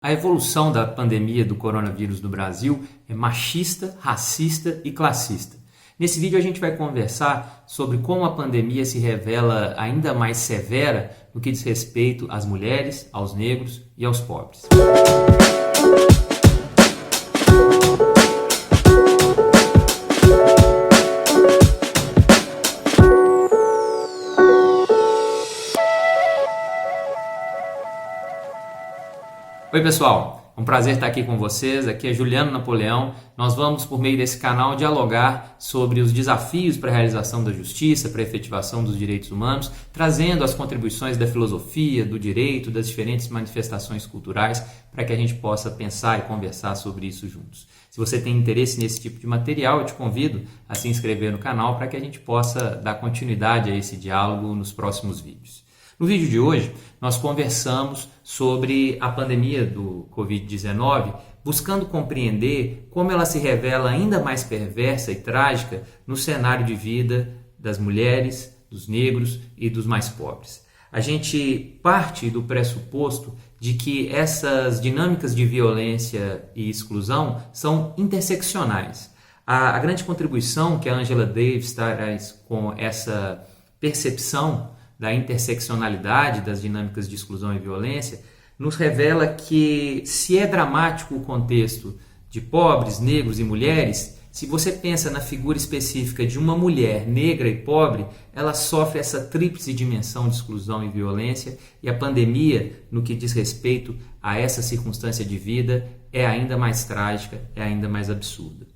A evolução da pandemia do coronavírus no Brasil é machista, racista e classista. Nesse vídeo a gente vai conversar sobre como a pandemia se revela ainda mais severa no que diz respeito às mulheres, aos negros e aos pobres. Oi pessoal, é um prazer estar aqui com vocês, aqui é Juliano Napoleão. Nós vamos, por meio desse canal, dialogar sobre os desafios para a realização da justiça, para a efetivação dos direitos humanos, trazendo as contribuições da filosofia, do direito, das diferentes manifestações culturais, para que a gente possa pensar e conversar sobre isso juntos. Se você tem interesse nesse tipo de material, eu te convido a se inscrever no canal para que a gente possa dar continuidade a esse diálogo nos próximos vídeos. No vídeo de hoje, nós conversamos sobre a pandemia do Covid-19, buscando compreender como ela se revela ainda mais perversa e trágica no cenário de vida das mulheres, dos negros e dos mais pobres. A gente parte do pressuposto de que essas dinâmicas de violência e exclusão são interseccionais. A grande contribuição que a Angela Davis traz com essa percepção da interseccionalidade das dinâmicas de exclusão e violência, nos revela que, se é dramático o contexto de pobres, negros e mulheres, se você pensa na figura específica de uma mulher negra e pobre, ela sofre essa tríplice dimensão de exclusão e violência, e a pandemia, no que diz respeito a essa circunstância de vida, é ainda mais trágica, é ainda mais absurda.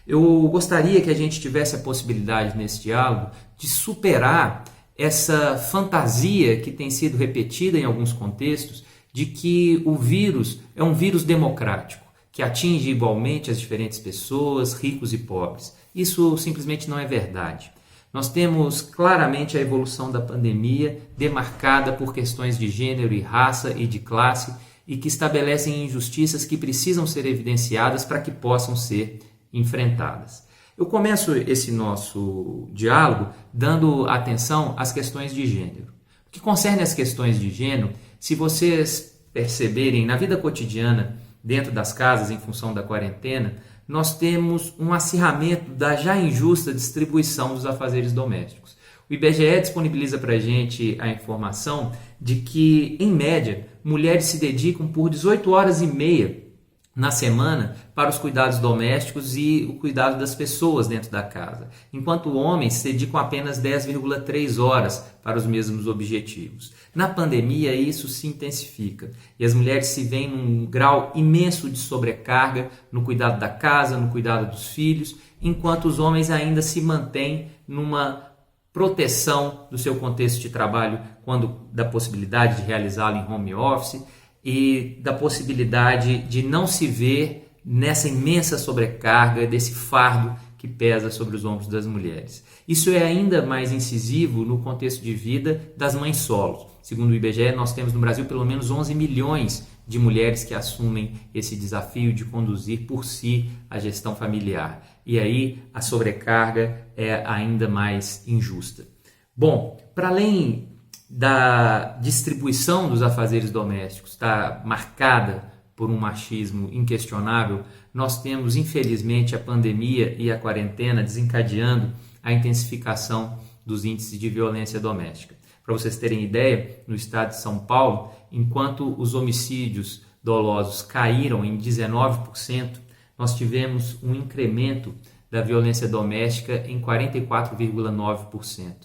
Eu gostaria que a gente tivesse a possibilidade, nesse diálogo, de superar essa fantasia que tem sido repetida em alguns contextos de que o vírus é um vírus democrático, que atinge igualmente as diferentes pessoas, ricos e pobres. Isso simplesmente não é verdade. Nós temos claramente a evolução da pandemia demarcada por questões de gênero e raça e de classe e que estabelecem injustiças que precisam ser evidenciadas para que possam ser enfrentadas. Eu começo esse nosso diálogo dando atenção às questões de gênero. O que concerne às questões de gênero, se vocês perceberem na vida cotidiana, dentro das casas, em função da quarentena, nós temos um acirramento da já injusta distribuição dos afazeres domésticos. O IBGE disponibiliza para a gente a informação de que, em média, mulheres se dedicam por 18 horas e meia na semana para os cuidados domésticos e o cuidado das pessoas dentro da casa, enquanto homens se dedicam apenas 10,3 horas para os mesmos objetivos. Na pandemia, isso se intensifica e as mulheres se veem num grau imenso de sobrecarga no cuidado da casa, no cuidado dos filhos, enquanto os homens ainda se mantêm numa proteção do seu contexto de trabalho, quando da possibilidade de realizá-lo em home office, e da possibilidade de não se ver nessa imensa sobrecarga, desse fardo que pesa sobre os ombros das mulheres. Isso é ainda mais incisivo no contexto de vida das mães solos. Segundo o IBGE, nós temos no Brasil pelo menos 11 milhões de mulheres que assumem esse desafio de conduzir por si a gestão familiar. E aí a sobrecarga é ainda mais injusta. Bom, para além da distribuição dos afazeres domésticos está marcada por um machismo inquestionável, nós temos, infelizmente, a pandemia e a quarentena desencadeando a intensificação dos índices de violência doméstica. Para vocês terem ideia, no estado de São Paulo, enquanto os homicídios dolosos caíram em 19%, nós tivemos um incremento da violência doméstica em 44,9%.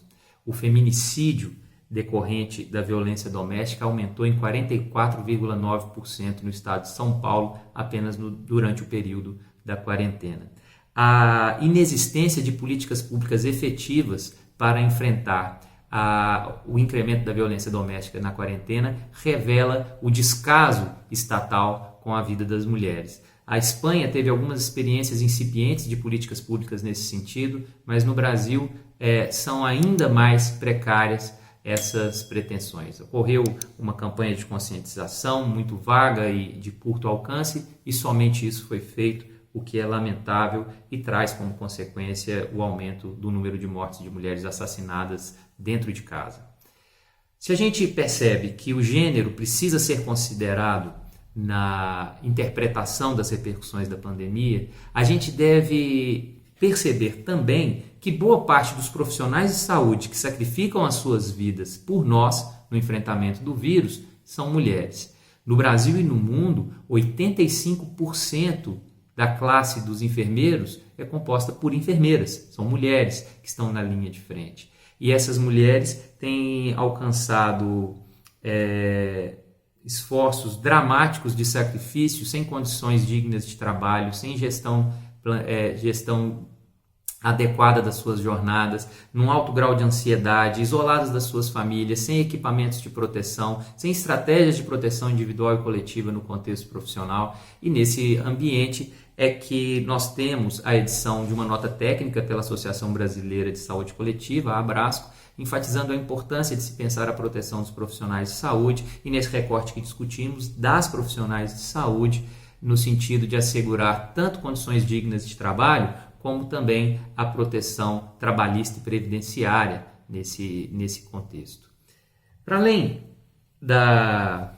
O feminicídio decorrente da violência doméstica aumentou em 44,9% no estado de São Paulo apenas durante o período da quarentena. A inexistência de políticas públicas efetivas para enfrentar o incremento da violência doméstica na quarentena revela o descaso estatal com a vida das mulheres. A Espanha teve algumas experiências incipientes de políticas públicas nesse sentido, mas no Brasil são ainda mais precárias essas pretensões. Ocorreu uma campanha de conscientização muito vaga e de curto alcance e somente isso foi feito, o que é lamentável e traz como consequência o aumento do número de mortes de mulheres assassinadas dentro de casa. Se a gente percebe que o gênero precisa ser considerado na interpretação das repercussões da pandemia, a gente deve perceber também que boa parte dos profissionais de saúde que sacrificam as suas vidas por nós no enfrentamento do vírus são mulheres. No Brasil e no mundo, 85% da classe dos enfermeiros é composta por enfermeiras, são mulheres que estão na linha de frente. E essas mulheres têm alcançado esforços dramáticos de sacrifício, sem condições dignas de trabalho, sem gestão adequada das suas jornadas, num alto grau de ansiedade, isoladas das suas famílias, sem equipamentos de proteção, sem estratégias de proteção individual e coletiva no contexto profissional. E nesse ambiente é que nós temos a edição de uma nota técnica pela Associação Brasileira de Saúde Coletiva, a Abrasco, enfatizando a importância de se pensar a proteção dos profissionais de saúde e nesse recorte que discutimos das profissionais de saúde, no sentido de assegurar tanto condições dignas de trabalho, como também a proteção trabalhista e previdenciária nesse contexto. Para além da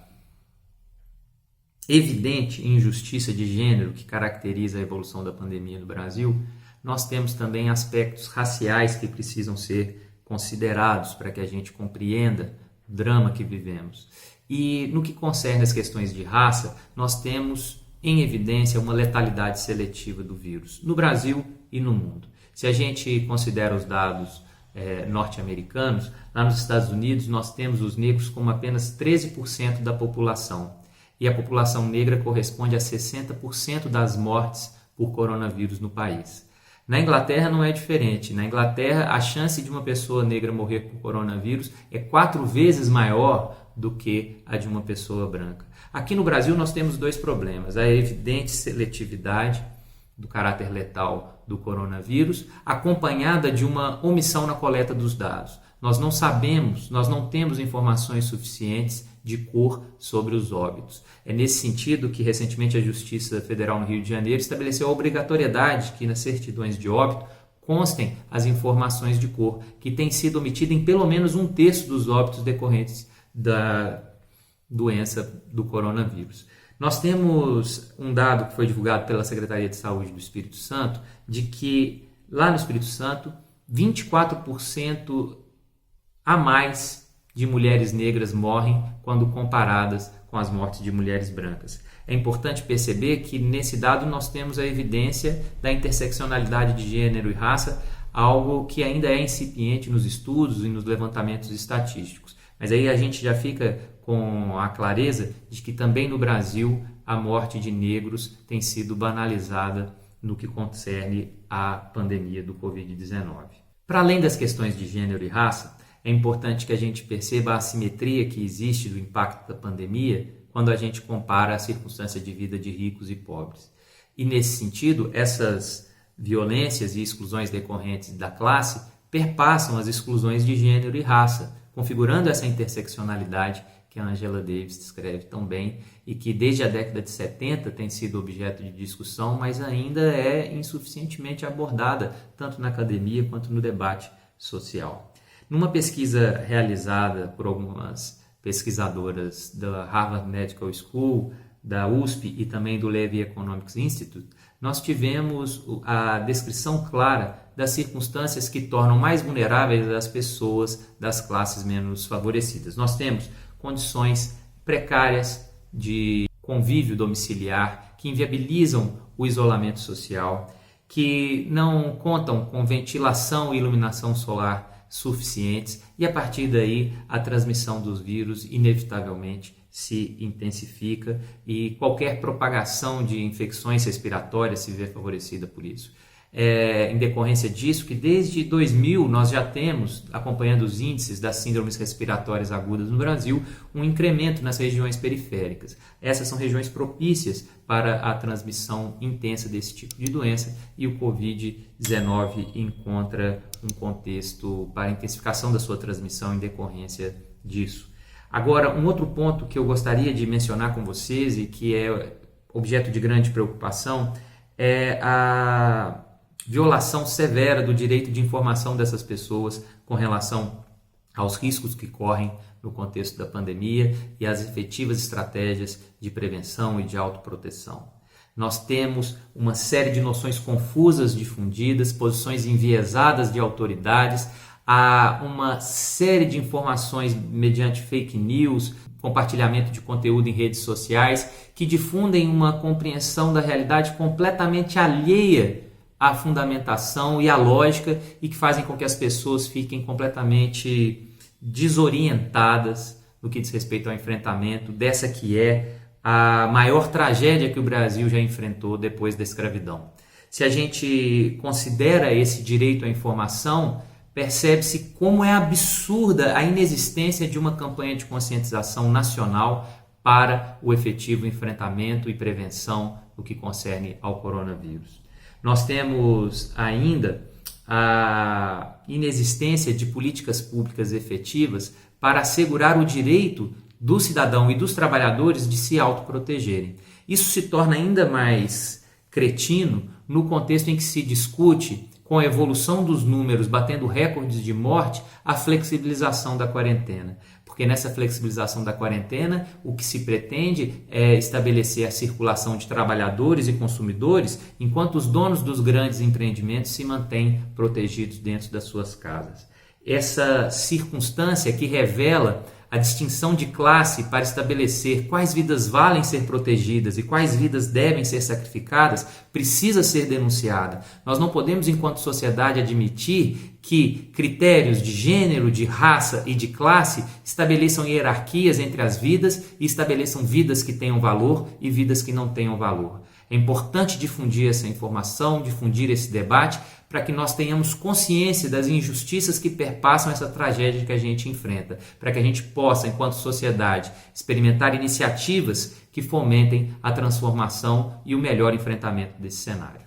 evidente injustiça de gênero que caracteriza a evolução da pandemia no Brasil, nós temos também aspectos raciais que precisam ser considerados para que a gente compreenda o drama que vivemos. E no que concerne as questões de raça, nós temos em evidência uma letalidade seletiva do vírus no Brasil e no mundo. Se a gente considera os dados norte-americanos, lá nos Estados Unidos nós temos os negros como apenas 13% da população. E a população negra corresponde a 60% das mortes por coronavírus no país. Na Inglaterra não é diferente. Na Inglaterra, a chance de uma pessoa negra morrer por coronavírus é 4 vezes maior do que a de uma pessoa branca. Aqui no Brasil nós temos 2 problemas. A evidente seletividade do caráter letal do coronavírus, acompanhada de uma omissão na coleta dos dados. Nós não sabemos, nós não temos informações suficientes de cor sobre os óbitos. É nesse sentido que recentemente a Justiça Federal no Rio de Janeiro estabeleceu a obrigatoriedade que nas certidões de óbito constem as informações de cor, que tem sido omitida em pelo menos 1/3 dos óbitos decorrentes da doença do coronavírus. Nós temos um dado que foi divulgado pela Secretaria de Saúde do Espírito Santo, de que lá no Espírito Santo, 24% a mais de mulheres negras morrem quando comparadas com as mortes de mulheres brancas. É importante perceber que nesse dado nós temos a evidência da interseccionalidade de gênero e raça, algo que ainda é incipiente nos estudos e nos levantamentos estatísticos. Mas aí a gente já fica com a clareza de que também no Brasil a morte de negros tem sido banalizada no que concerne à pandemia do Covid-19. Para além das questões de gênero e raça, é importante que a gente perceba a assimetria que existe do impacto da pandemia quando a gente compara a circunstância de vida de ricos e pobres. E nesse sentido, essas violências e exclusões decorrentes da classe perpassam as exclusões de gênero e raça, configurando essa interseccionalidade que a Angela Davis descreve tão bem e que desde a década de 70 tem sido objeto de discussão, mas ainda é insuficientemente abordada tanto na academia quanto no debate social. Numa pesquisa realizada por algumas pesquisadoras da Harvard Medical School, da USP e também do Levy Economics Institute, nós tivemos a descrição clara das circunstâncias que tornam mais vulneráveis as pessoas das classes menos favorecidas. Nós temos condições precárias de convívio domiciliar que inviabilizam o isolamento social, que não contam com ventilação e iluminação solar suficientes e a partir daí a transmissão dos vírus inevitavelmente se intensifica e qualquer propagação de infecções respiratórias se vê favorecida por isso. Em decorrência disso que desde 2000 nós já temos, acompanhando os índices das síndromes respiratórias agudas no Brasil, um incremento nas regiões periféricas. Essas são regiões propícias para a transmissão intensa desse tipo de doença e o Covid-19 encontra um contexto para a intensificação da sua transmissão em decorrência disso. Agora, um outro ponto que eu gostaria de mencionar com vocês e que é objeto de grande preocupação é a violação severa do direito de informação dessas pessoas com relação aos riscos que correm no contexto da pandemia e as efetivas estratégias de prevenção e de autoproteção. Nós temos uma série de noções confusas difundidas, posições enviesadas de autoridades, há uma série de informações mediante fake news, compartilhamento de conteúdo em redes sociais, que difundem uma compreensão da realidade completamente alheia à fundamentação e à lógica e que fazem com que as pessoas fiquem completamente desorientadas no que diz respeito ao enfrentamento dessa que é a maior tragédia que o Brasil já enfrentou depois da escravidão. Se a gente considera esse direito à informação, percebe-se como é absurda a inexistência de uma campanha de conscientização nacional para o efetivo enfrentamento e prevenção no que concerne ao coronavírus. Nós temos ainda a inexistência de políticas públicas efetivas para assegurar o direito do cidadão e dos trabalhadores de se autoprotegerem. Isso se torna ainda mais cretino no contexto em que se discute, com a evolução dos números batendo recordes de morte, a flexibilização da quarentena. Porque nessa flexibilização da quarentena, o que se pretende é estabelecer a circulação de trabalhadores e consumidores, enquanto os donos dos grandes empreendimentos se mantêm protegidos dentro das suas casas. Essa circunstância que revela a distinção de classe para estabelecer quais vidas valem ser protegidas e quais vidas devem ser sacrificadas, precisa ser denunciada. Nós não podemos, enquanto sociedade, admitir que critérios de gênero, de raça e de classe estabeleçam hierarquias entre as vidas e estabeleçam vidas que tenham valor e vidas que não tenham valor. É importante difundir essa informação, difundir esse debate, para que nós tenhamos consciência das injustiças que perpassam essa tragédia que a gente enfrenta, para que a gente possa, enquanto sociedade, experimentar iniciativas que fomentem a transformação e o melhor enfrentamento desse cenário.